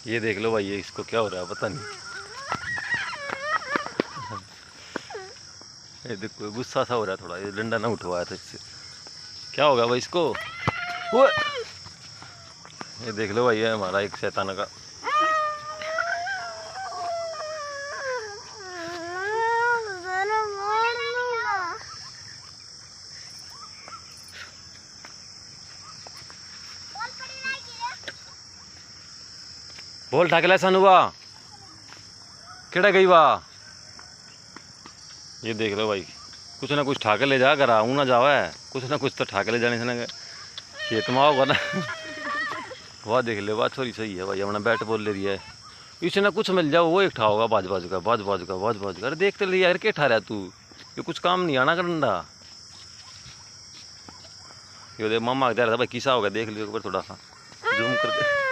ये देख लो भाई, ये इसको क्या हो रहा है पता नहीं। ये देखो गुस्सा सा हो रहा है थोड़ा, ये डंडा ना उठवाया था इससे। क्या होगा भाई इसको? वो ये देख लो भाई, ये हमारा एक शैतान का। बोल ठाकला सानू वाह केड़ा गई वाह। ये देख लो भाई, कुछ ना कुछ ठाके ले जा, घर आऊँ ना जावा है, कुछ ना कुछ तो ठाके ले जाने से ना खेत में होगा ना। वाह देख ले, वाह छोरी सही है भाई, अपना बैट बॉल ले रही है। इसे ना कुछ मिल जाओ, वो एक ठा होगा बाज बाज का, बाज बाज का, बाज बाज का। अरे देखते ले यार, क्या ठा रहा तू, ये कुछ काम नहीं आना करना। ये मामा कह रहा था भाई किसा होगा, देख लियो एक बार थोड़ा सा जूम करके।